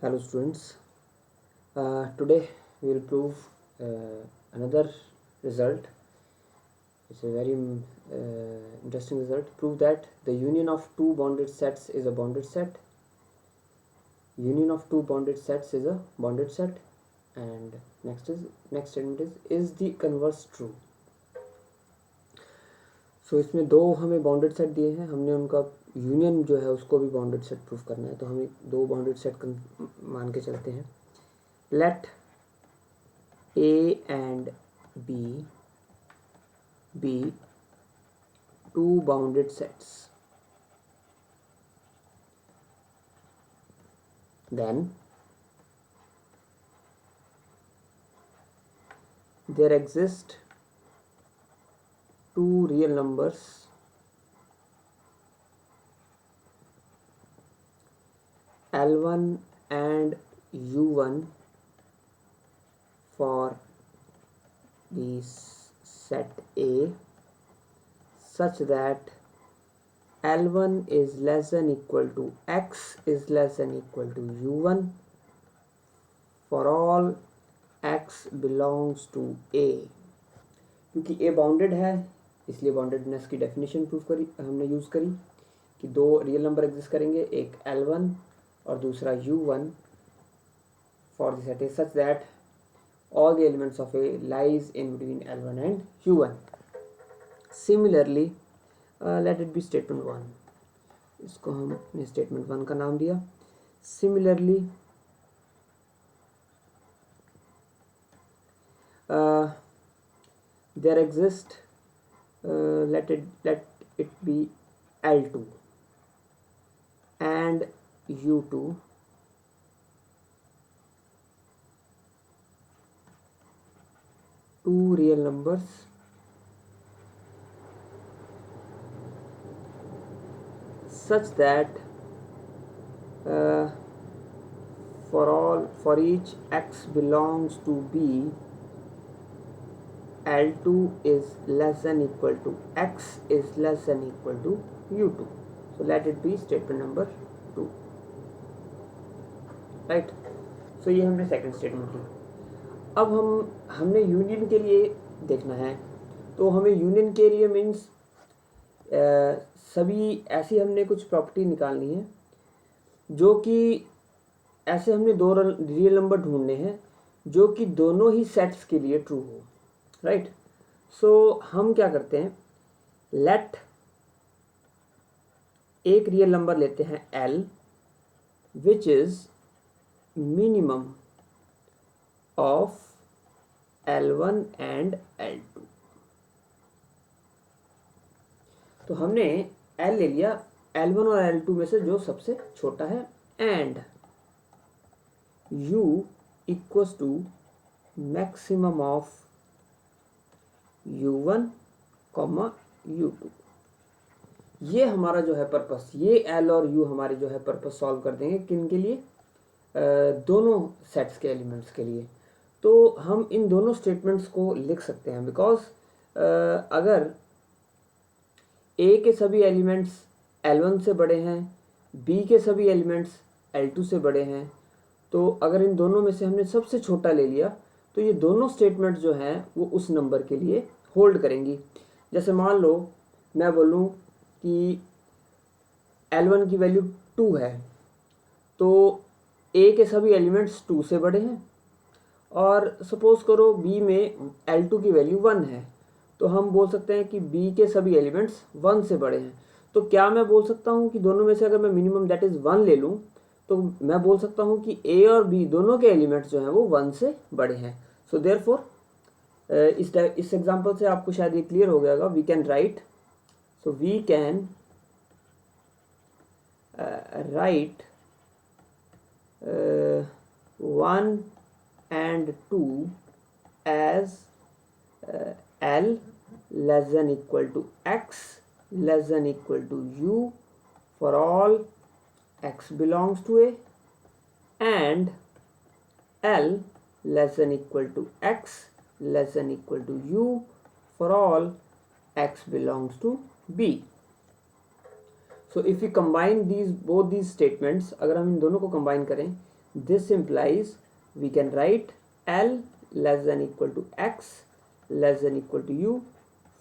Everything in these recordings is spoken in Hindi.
Hello students, today we will prove another result. It's a very interesting result. Prove that the union of two bounded sets is a bounded set. Union of two bounded sets is a bounded set. And next statement is the converse true. सो इसमें दो हमें बाउंडेड सेट दिए हैं, हमने उनका यूनियन जो है उसको भी बाउंडेड सेट प्रूफ करना है, तो हमें दो बाउंडेड सेट मान के चलते हैं. Let A and B be two bounded sets. Then there exist two real numbers L1 and U1 for the set A such that L1 is less than equal to X is less than equal to U1 for all X belongs to A. क्योंकि A बाउंडेड है इसलिए बाउंडेडनेस की डेफिनेशन प्रूफ करी हमने यूज़ करी कि दो रियल नंबर एग्जिस्ट करेंगे, एक L1 और दूसरा U1 for the set A such that all the elements of A lies in between L1 and U1. Similarly, let it be statement 1. इसको हमने statement 1 का नाम दिया. Similarly, there exist let it be L2 and U2 two real numbers such that for each X belongs to B, L2 is less than equal to X is less than equal to U2. So let it be statement number 2. Right? So ये हमने सेकंड स्टेटमेंट की. अब हमने यूनियन के लिए देखना है, तो हमें यूनियन के लिए मीन्स सभी ऐसी हमने कुछ प्रॉपर्टी निकालनी है जो कि ऐसे हमने दो रियल नंबर ढूंढने हैं जो कि दोनों ही सेट्स के लिए ट्रू हो. राइट. सो हम क्या करते हैं, लेट एक रियल नंबर लेते हैं L which is minimum of L1 and L2. तो हमने L ले लिया, L1 और L2 में से जो सबसे छोटा है, and U equals to maximum of U1, U2. ये हमारा जो है पर्पस, ये L और U हमारे जो है पर्पस सॉल्व कर देंगे किन के लिए, दोनों सेट्स के एलिमेंट्स के लिए. तो हम इन दोनों स्टेटमेंट्स को लिख सकते हैं बिकॉज अगर A के सभी एलिमेंट्स L1 से बड़े हैं, B के सभी एलिमेंट्स L2 से बड़े हैं, तो अगर इन दोनों में से हमने सबसे छोटा ले लिया तो ये दोनों स्टेटमेंट्स जो हैं वो उस नंबर के लिए होल्ड करेंगी. जैसे मान लो मैं बोलूँ कि L1 की वैल्यू 2 है, तो A के सभी एलिमेंट्स 2 से बड़े हैं, और सपोज करो B में L2 की वैल्यू 1 है, तो हम बोल सकते हैं कि B के सभी एलिमेंट्स 1 से बड़े हैं. तो क्या मैं बोल सकता हूँ कि दोनों में से अगर मैं मिनिमम दैट इज़ 1 ले लूँ तो मैं बोल सकता हूँ कि A और B दोनों के एलिमेंट्स जो हैं वो 1 से बड़े हैं. सो देयरफॉर इस एग्जांपल से आपको शायद ये क्लियर हो गया होगा. We can write, so we can write 1 and 2 as L less than equal to X less than equal to U for all X belongs to A, and L less than equal to X less than equal to U for all X belongs to B. So if we combine both these statements, अगर हम इन दोनों को combine करें, This implies we can write L less than equal to X less than equal to U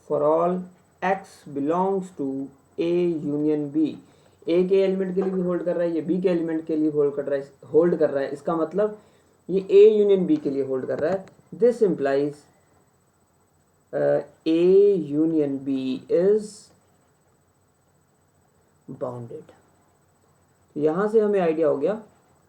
for all X belongs to A union B. A के एलिमेंट के लिए भी होल्ड कर रहा है, ये B के एलिमेंट के लिए होल्ड कर रहा है। इसका मतलब ये A यूनियन B के लिए होल्ड कर रहा है। This implies A union B is bounded. यहाँ से हमें आइडिया हो गया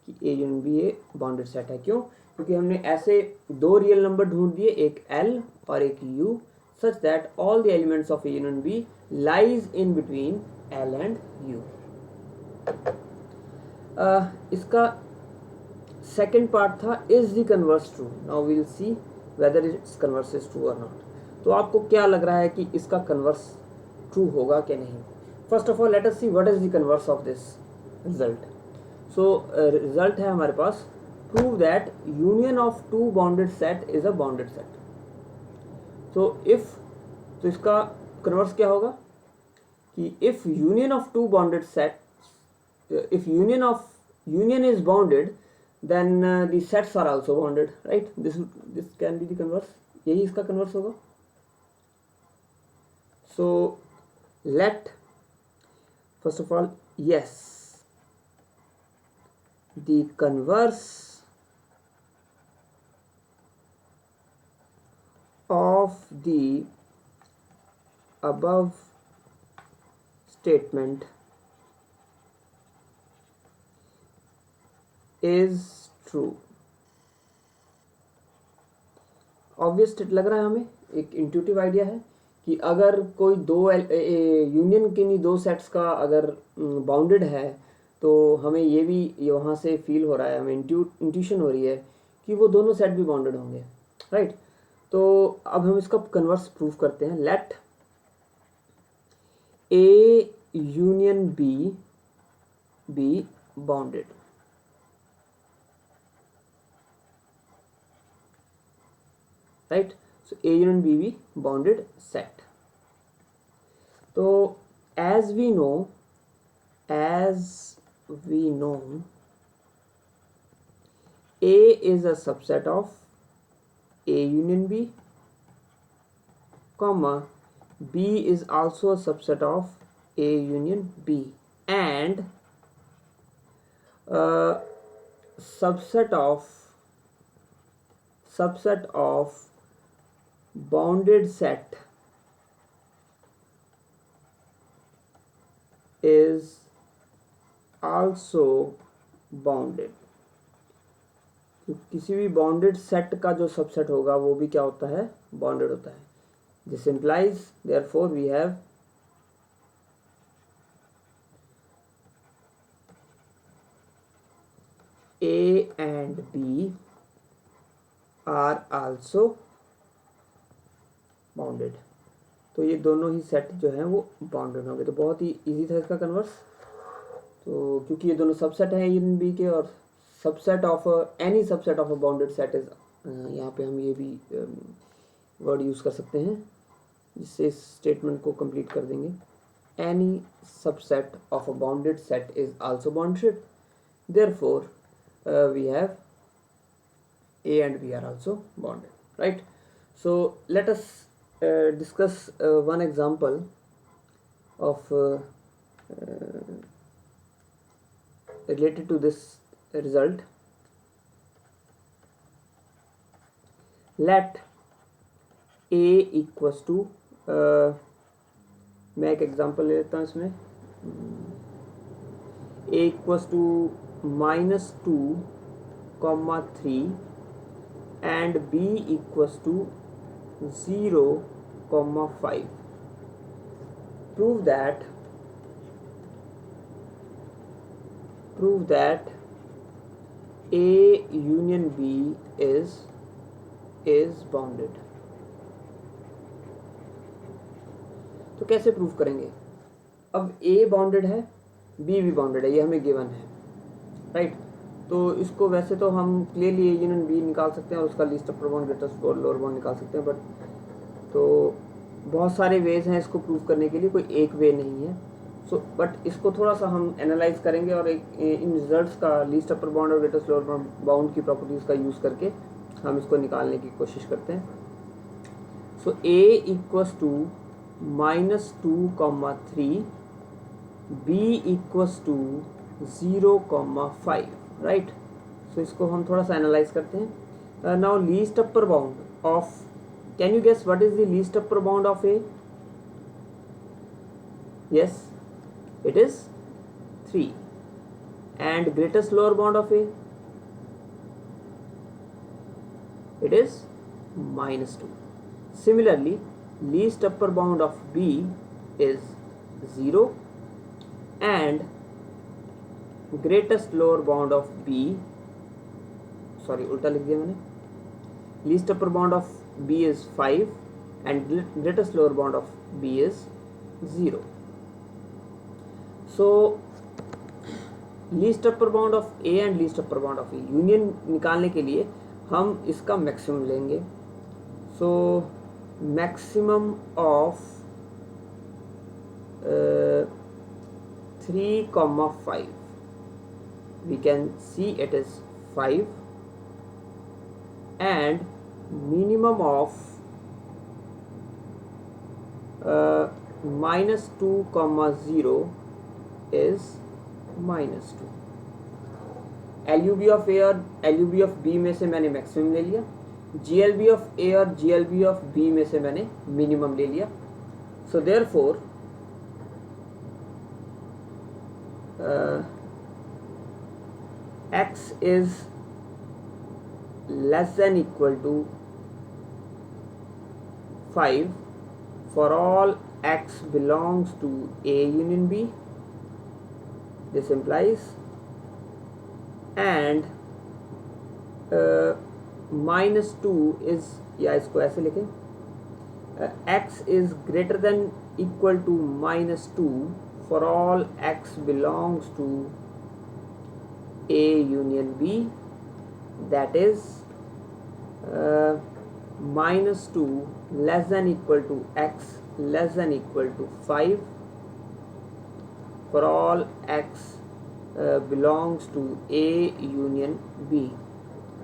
कि A union B a bounded set है। क्यों? क्योंकि हमने ऐसे दो रियल नंबर ढूंढ दिए, एक L और एक U, such that all the elements of A union B lies in between L and U. इसका सेकेंड पार्ट था is the converse true. Now we will see whether it's converse is true और नॉट। तो आपको क्या लग रहा है कि इसका कन्वर्स ट्रू होगा कि नहीं? First of all let us see what is the converse of this result. So result है हमारे पास, prove that union of two bounded set is a bounded set. तो इफ, तो इसका कन्वर्स क्या होगा कि if union of two bounded set, if union is bounded, then the sets are also bounded, right? This can be the converse. यही इसका converse होगा. So let, first of all, yes, the converse of the above statement is true. Obvious लग रहा है हमें, एक इंट्यूटिव आइडिया है कि अगर कोई दो यूनियन किन्हीं दो सेट्स का अगर बाउंडेड है तो हमें ये भी वहाँ से फील हो रहा है, हमें इंट्यूशन हो रही है कि वो दोनों सेट भी बाउंडेड होंगे, राइट? तो अब हम इसका कन्वर्स प्रूफ करते हैं। Let A union B bounded. Right? So A union B be bounded set. So as we know, A is a subset of A union B, comma B is also a subset of A union B, and subset of bounded set is also bounded। तो किसी भी बाउंडेड सेट का जो सबसेट होगा वो भी क्या होता है? बाउंडेड होता है। This implies therefore we have A and B are also bounded. तो ये दोनों ही सेट जो हैं वो बाउंडेड होंगे। तो बहुत ही इजी था इसका कन्वर्स। तो क्योंकि ये दोनों सबसेट हैं यूनियन बी के, और subset of any subset of a bounded set is, यहाँ पे हम ये भी वर्ड यूज़ कर सकते हैं जिससे इस स्टेटमेंट को कंप्लीट कर देंगे। Any subset of a bounded set is also bounded, therefore we have A and B are also bounded, right? So let us discuss one example of related to this result. Let A equals to मैं एक एग्जांपल ले लेता हूँ इसमें। A equals to -2,3 and B equals to 0,5. Prove that A union B is bounded। तो कैसे प्रूफ करेंगे? अब A बाउंडेड है, B भी बाउंडेड है, ये हमें गिवन है, राइट? तो इसको वैसे तो हम क्लियरली A यूनियन B निकाल सकते हैं और उसका least upper bound greatest lower bound निकाल सकते हैं, बट तो बहुत सारे वेज हैं इसको प्रूव करने के लिए, कोई एक वे नहीं है। सो बट इसको थोड़ा सा हम एनालाइज करेंगे और एक इन रिजल्ट्स का लीस्ट अपर बाउंड और ग्रेटेस्ट लोअर बाउंड की प्रॉपर्टीज का यूज करके हम इसको निकालने की कोशिश करते हैं. So a equals to -2,3, b equals to 0,5, right. So इसको हम थोड़ा सा एनालाइज करते हैं. Now least upper bound of, can you guess what is the least upper bound of a? Yes, it is 3. And greatest lower bound of a? It is -2. Similarly, least upper bound of b is 0 and greatest lower bound of b, sorry उल्टा लिख दिया मैंने, least upper bound of b is 5 and greatest lower bound of b is 0. So least upper bound of A and least upper bound of A union निकालने के लिए हम इसका मैक्सिमम लेंगे. So maximum of 3,5, we can see it is 5 and minimum of -2,0 is -2. LUB of A और LUB ऑफ बी में से मैंने मैक्सिमम ले लिया, GLB ऑफ ए और GLB ऑफ बी में से मैंने मिनिमम ले लिया. So therefore x is less than equal to 5 for all x belongs to A union B. This implies, and -2 is, या इसको ऐसे लिखें, x is greater than equal to -2 for all x belongs to A union B, that is -2 less than equal to x less than equal to 5 for all x belongs to A union B,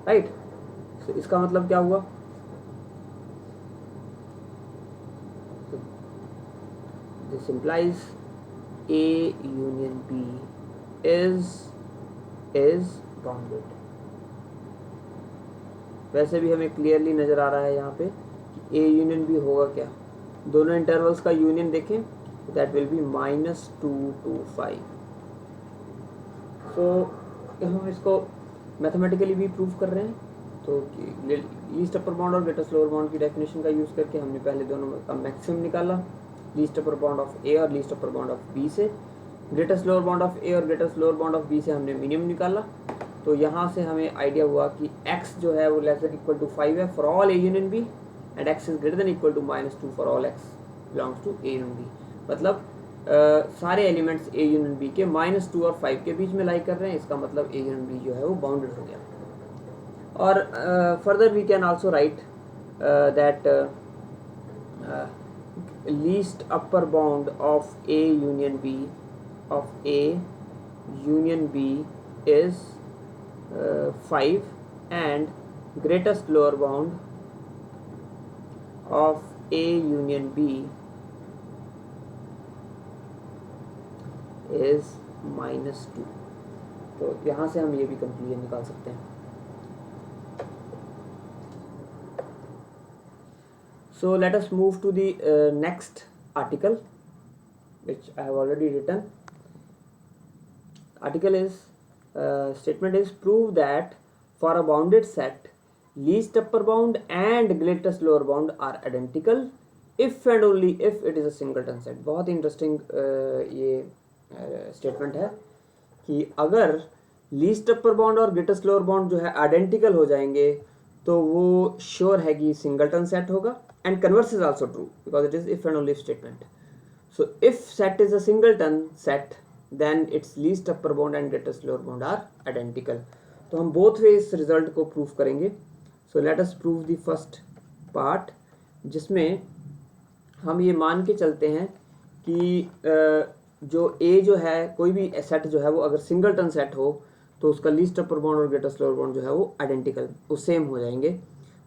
right. So इसका मतलब क्या हुआ? So, this implies A union B is bounded. वैसे भी हमें क्लियरली नज़र आ रहा है यहाँ पे कि A यूनियन B होगा क्या. दोनों इंटरवल्स का यूनियन देखें, that will be -2 to 5. So हम इसको मैथमेटिकली भी प्रूव कर रहे हैं. तो लीस्ट अपर बाउंड और ग्रेटेस्ट लोअर बाउंड की डेफिनेशन का यूज़ करके हमने पहले दोनों का मैक्सिमम निकाला, least upper bound of A और least upper bound of B से. Greatest lower bound of A और greatest lower bound of B से हमने मिनिमम निकाला. तो यहाँ से हमें आइडिया हुआ कि x जो है वो लेस देन इक्वल टू 5 है for all A union B and x is greater than equal to -2 for all x belongs to A union B. मतलब सारे एलिमेंट्स ए यूनियन बी के -2 और 5 के बीच में लाई कर रहे हैं. इसका मतलब ए यूनियन बी जो है वो बाउंडेड हो गया. और further we can also write that least upper bound of A union B of A union B is 5 and greatest lower bound of A union B is -2. तो यहाँ से हम ये भी कंक्लूजन निकाल सकते हैं. So let us move to the next article which I have already written. Article is statement is prove that for a bounded set least upper bound and greatest lower bound are identical if and only if it is a singleton set. बहुत इंटरेस्टिंग ये स्टेटमेंट है कि अगर लीस्ट अपर बाउंड और ग्रेटेस्ट लोअर बाउंड जो है आइडेंटिकल हो जाएंगे तो वो श्योर है कि सिंगलटन सेट होगा. And converse is also true because it is if and only statement. So if set is a singleton set then its least upper bound and greatest lower bound are identical. तो हम both ways इस रिजल्ट को प्रूव करेंगे. So let us prove the first part जिसमें हम ये मान के चलते हैं कि जो ए जो है कोई भी सेट जो है वो अगर सिंगलटन सेट हो तो उसका लीस्ट अपर बाउंड और ग्रेटेस्ट लोअर बाउंड जो है वो आइडेंटिकल, वो सेम हो जाएंगे.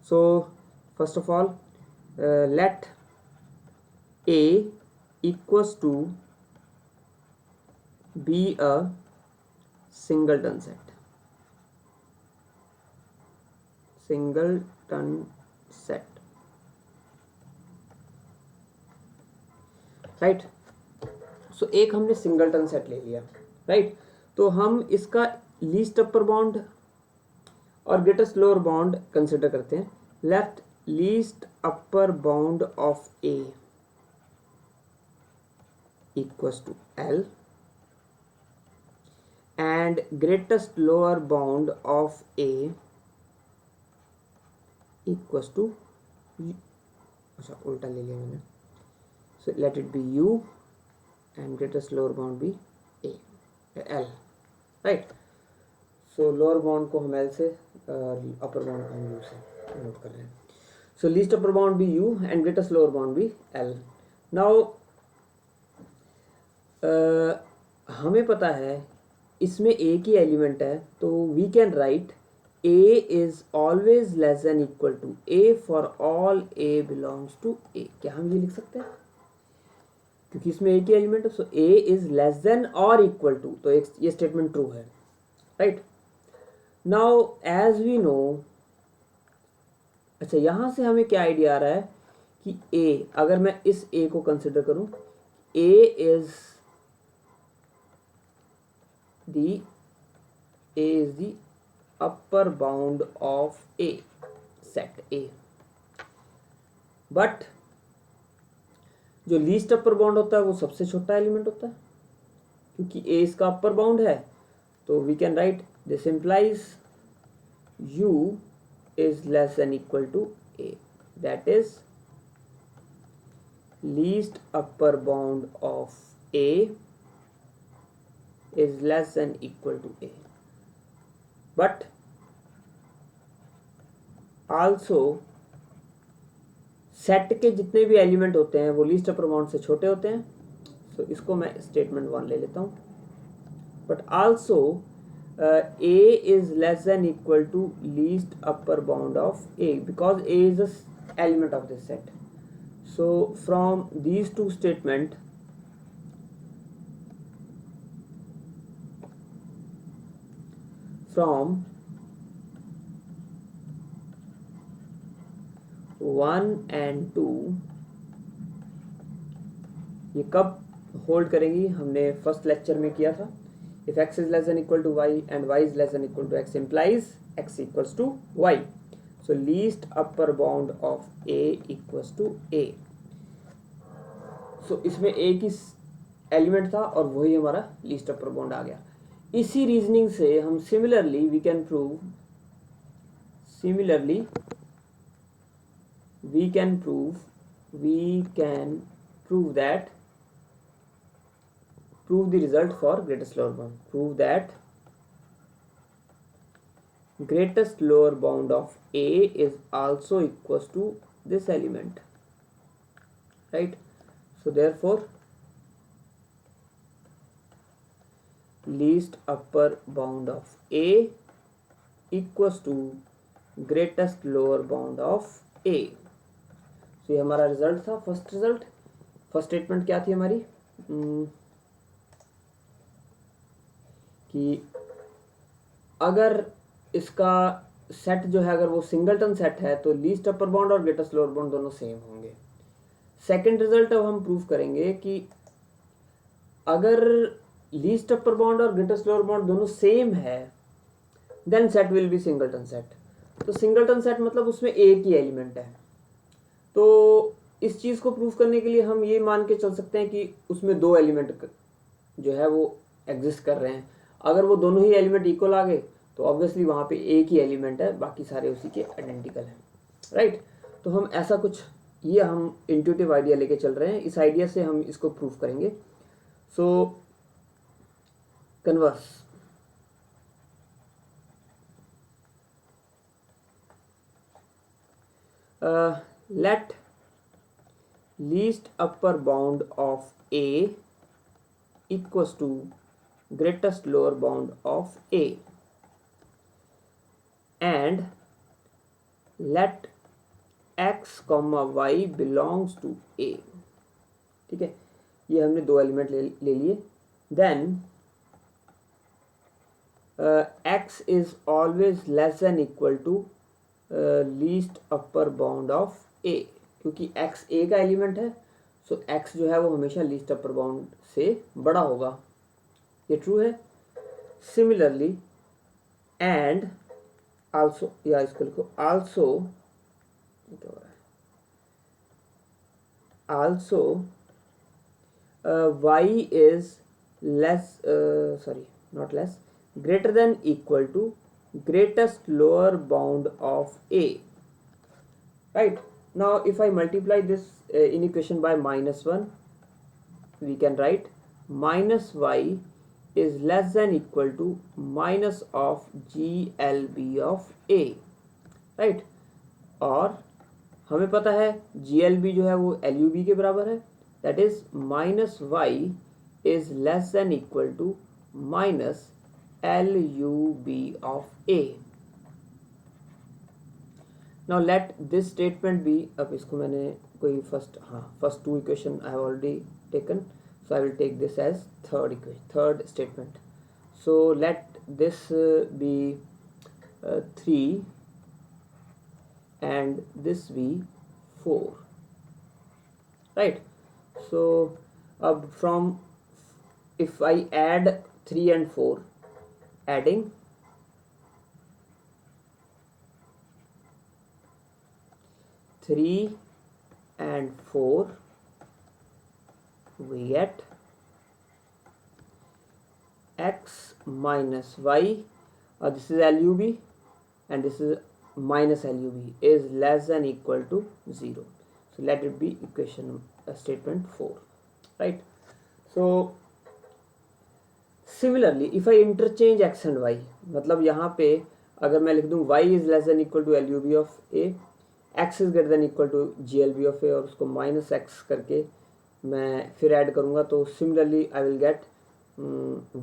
So first of all let A equals to B a singleton set. Singleton set, right. So एक हमने सिंगलटन सेट ले लिया, राइट. तो हम इसका लीस्ट अपर बाउंड और ग्रेटेस्ट लोअर बाउंड कंसिडर करते हैं. Left least upper bound of A equals to L and greatest lower bound of A equals to अच्छा उल्टा ले लिया मैंने. So let it be U and greatest lower bound be A L, right. So lower bound को हम L से upper bound को हम U से नोट कर रहे हैं. So least upper bound be U and greatest lower bound be L. Now हमें पता है इसमें ए की एलिमेंट है, तो we can write a is always less than equal to a for all a belongs to A. क्या हम ये लिख सकते हैं? क्योंकि इसमें ए की एलिमेंट है, so A is less than और इक्वल टू, तो ये स्टेटमेंट ट्रू है, right. Now as we know, अच्छा यहां से हमें क्या आइडिया आ रहा है कि ए, अगर मैं इस ए को कंसिडर करूं, a is the upper bound of A, set A. But जो लीस्ट अपर बाउंड होता है वो सबसे छोटा एलिमेंट होता है, क्योंकि A इसका अपर बाउंड है. तो we can write this implies U is less than equal to A, that is least upper bound of A is less than equal to A. But also set के जितने भी एलिमेंट होते हैं वो लीस्ट अपर बाउंड से छोटे होते हैं. सो इसको मैं स्टेटमेंट 1 ले लेता हूँ. But also A is less than equal to least upper bound of A, because A is a element of this set. So from these two statement from 1 and 2, ये कब होल्ड करेंगी? हमने फर्स्ट लेक्चर में किया था. If x is less than equal to y and y is less than equal to x implies x equals to y. So least upper bound of a equals to a. So इसमें a की एलिमेंट था और वही हमारा लीस्ट अपर बाउंड आ गया. इसी रीजनिंग से हम similarly we can prove that prove the result for greatest lower bound. Prove that greatest lower bound of A is also equals to this element, right? So therefore least upper bound of A equals to greatest lower bound of A. So ये हमारा रिजल्ट था, फर्स्ट रिजल्ट. फर्स्ट स्टेटमेंट क्या थी हमारी? कि अगर इसका सेट जो है अगर वो सिंगलटन सेट है तो लीस्ट अपर बाउंड और ग्रेटेस्ट लोअर बाउंड दोनों सेम होंगे. सेकंड रिजल्ट अब हम प्रूव करेंगे कि अगर लीस्ट अपर बाउंड और ग्रेटेस्ट लोअर बाउंड दोनों सेम है then set will be singleton set. तो सिंगलटन सेट मतलब उसमें एक ही एलिमेंट है. तो इस चीज को प्रूव करने के लिए हम ये मान के चल सकते हैं कि उसमें दो एलिमेंट जो है वो एग्जिस्ट कर रहे हैं. अगर वो दोनों ही एलिमेंट इक्वल आ गए तो ऑब्वियसली वहां पे एक ही एलिमेंट है, बाकी सारे उसी के आइडेंटिकल हैं, राइट. तो हम ऐसा कुछ, ये हम इंट्यूटिव आइडिया लेके चल रहे हैं. इस आइडिया से हम इसको प्रूव करेंगे. सो converse, let least upper bound of A equals to greatest lower bound of A and let x, y belongs to A। ठीक है, ये हमने दो एलिमेंट ले लिए। Then x is always less than equal to least upper bound of A, क्योंकि x A का एलिमेंट है, सो x जो है वो हमेशा लीस्ट अपर बाउंड से बड़ा होगा, ये ट्रू है। सिमिलरली एंड आल्सो, या इसको लिखो आल्सो, क्या हो रहा है, also y is less, sorry not less, greater than equal to greatest lower bound of A, right? Now if I multiply this in equation by -1, we can write minus y is less than equal to minus of GLB of A, right? और हमें पता है GLB जो है वो LUB के बराबर है, that is minus y is less than equal to minus LUB of A। now let this statement be, अब इसको मैंने कोई first two equation I have already taken, so I will take this as third statement। so let this be 3 and this be 4, right? so अब from, if I add 3 and 4, adding 3 and 4, we get x minus y, this is LUB and this is minus LUB, is less than equal to 0, so let it be equation statement 4, right? so similarly if I interchange x and y, मतलब यहाँ पे अगर मैं लिख दूँ y is less than equal to LUB of A, x is greater than equal to GLB of A, और उसको minus x करके मैं फिर ऐड करूँगा, तो similarly I will get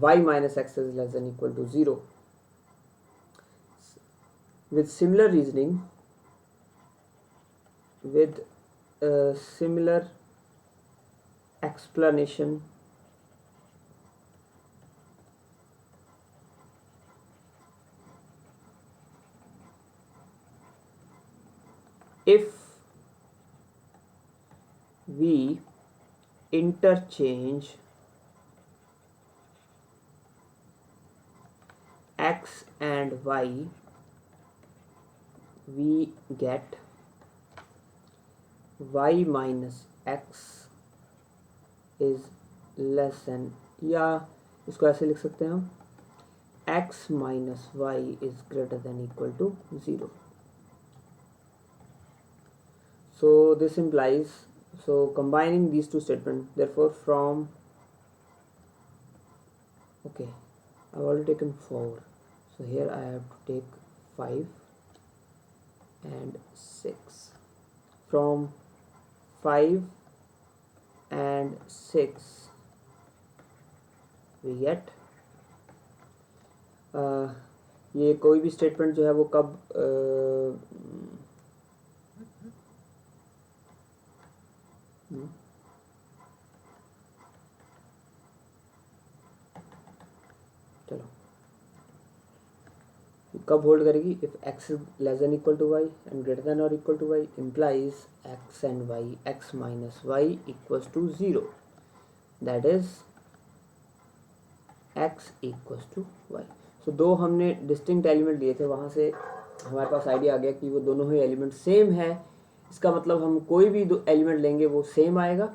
y minus x is less than equal to 0। with similar reasoning, with similar explanation, if we interchange x and y, we get y minus x is less than, या इसको ऐसे लिख सकते हैं हम, x minus y is greater than equal to 0। so this implies, so combining these two statements, therefore from, okay, I've already taken 4, so here I have to take 5 and 6, from 5 and 6 we get ये कोई भी स्टेटमेंट जो है वो कब चलो कब होल्ड करेगी, if x is less than equal to y and greater than or equal to y, implies x and y, x minus y equals to 0, that is x equals to y। so दो हमने डिस्टिंक्ट एलिमेंट लिए थे, वहाँ से हमारे पास आइडिया आ गया कि वो दोनों ही एलिमेंट सेम है, इसका मतलब हम कोई भी दो एलिमेंट लेंगे वो सेम आएगा,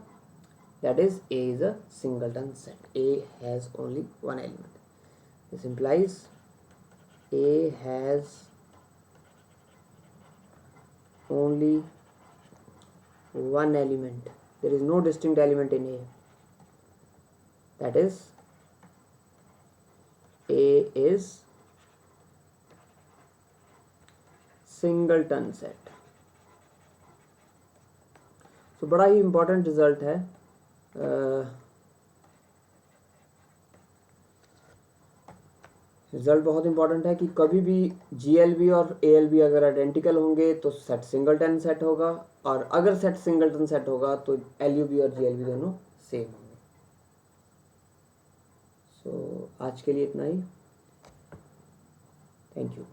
that is A is a singleton set, A has only one element। this implies A has only one element, there is no distinct element in A, that is A is singleton set। so बड़ा ही important result है, रिजल्ट बहुत इंपॉर्टेंट है कि कभी भी GLB और ALB अगर आइडेंटिकल होंगे तो सेट सिंगलटन सेट होगा, और अगर सेट सिंगलटन सेट होगा तो LUB और GLB दोनों सेम होंगे। सो आज के लिए इतना ही। Thank you.